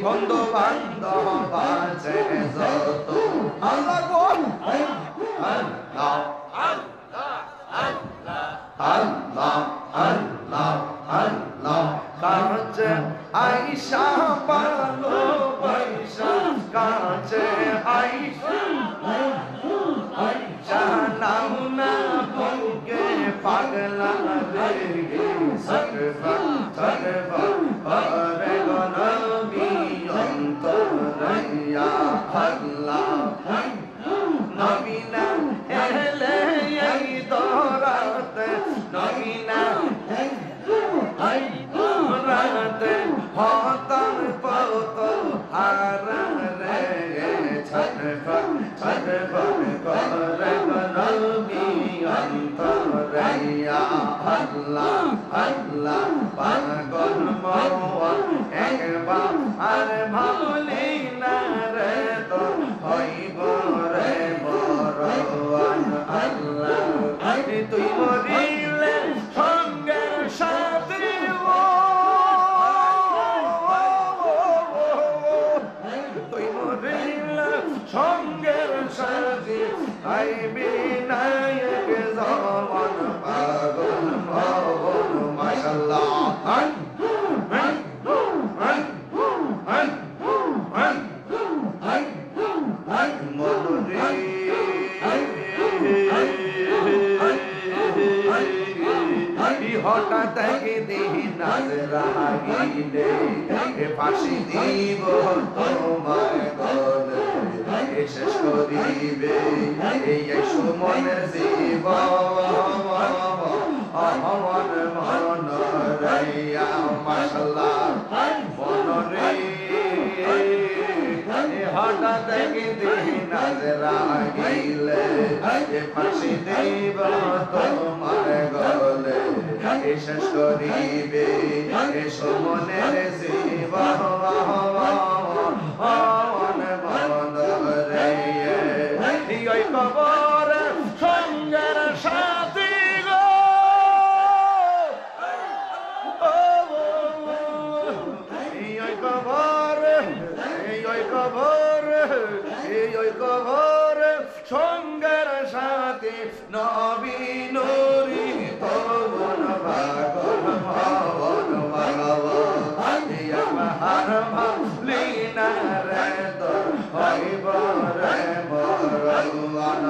বন্ধু বান্ধব আছে যত আল্লাহ গো আল্লাহ আল্লাহ আল্লাহ আল্লাহ কাছে আইসা ভালো পয়সা কাছে আইসা জানাও না বুকে পাগলা রে সরবা সরবা আরে গনবি অন্তরয়া আল্লাহ নবীনা এলে এই দরাতে নবীনা এই দরাতে হতন পত হারান রে ছটফট ছটফট করে নবী অন্তরয়া আল্লাহ আল্লাহ পাগল মওয়া একবার আর ভাবলি না রে তো হইব রে বরওয়ান আল্লাহ তুই মরিলে সঙ্গের সাথী তুই মরিলে সঙ্গের সাথী আইবি নায়ক জওয়ান পাগল মওন মাশাআল্লাহ হঠাৎ দিন রাগিলে ফাঁসি দিব তোমার গলে শেষ করিবে এই সুমনের জীব আমার মন রাইয়া মাশাআল্লাহ মন রে হঠাৎ দিন রাগিলে ফাঁসি দিব তোমার গলে শেষ করিবে সুমনের জীব মন রে ওই কবর সঙ্গের সাথী গো ওই কবর কবর সঙ্গের সাথী নবী নুরি তবন পাগল মওন মাগব ভাবলিনা রে তো হইব রে বরওয়ান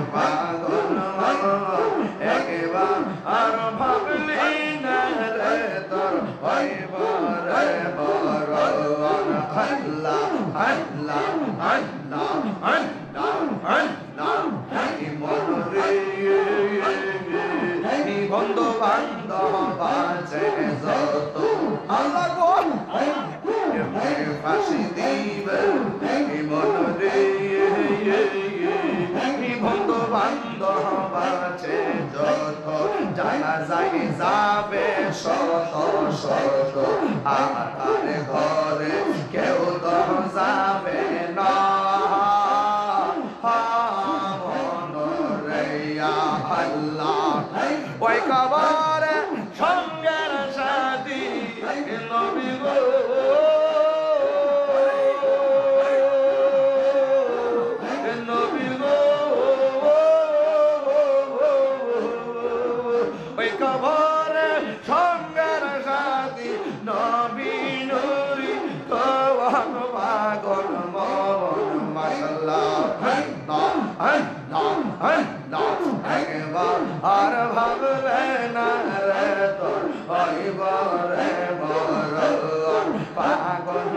পাগল একবার আর ভাবলিনা রে তোর হইব রে বরওয়ান আল্লাহ আল্লাহ আল্লাহ আল্লাহ আল্লাহ মন রে বন্ধু বান্ধব আছে যত আল্লাহ গো ফাঁসি দিবে মন রে বন্ধু বান্ধব আছে যত জানা যায় যাবে শত শত আর ঘরে কেউ তো যাবে না মন রে আল্লাহ ওই কবর সঙ্গের সাথী নবী গো নবী গো ওই কবর সঙ্গের সাথী নবী নুরি তওয়ান পাগল মওন মাশাআল্লাহ একবার আর ভাবলে না রে তোর হইব রে বরওয়ান পাগল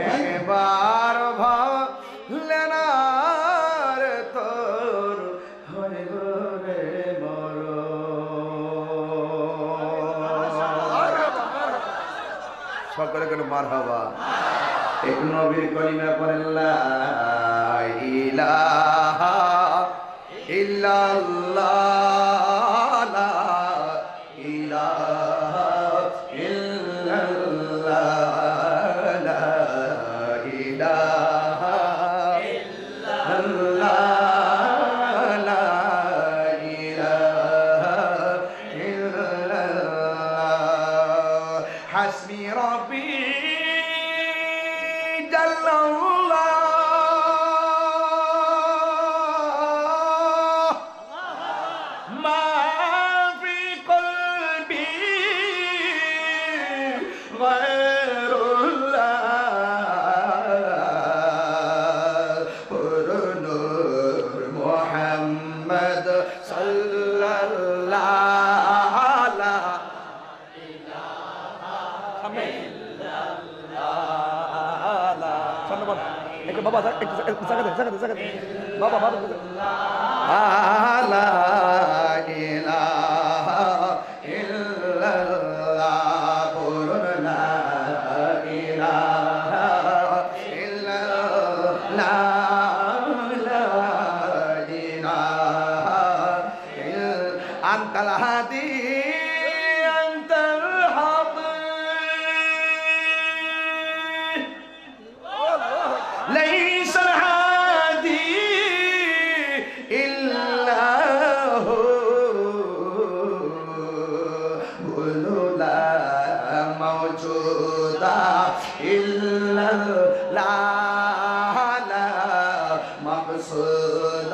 একবার ভাবলে না রে তোর হইব রে বরওয়ান সকলে করে মারহাবা এক নবীর কলিমা পড়েন লা ইলাহা ইল্লাল্লাহ লা ইলাহা ইল্লাল্লাহ লা ইলাহা বাবা একটু জায়গা দে জায়গা দে জায়গা দে বাবা বাবা লা ইলাহা ইল্লাল্লাহ বলুন লা ইলাহা ইল্লাল্লাহ লা ইলাহা আনতাল হাদি আনতাল হাদি ليس الهادي إلا هو قل لا موجود إلا لا لا مقصود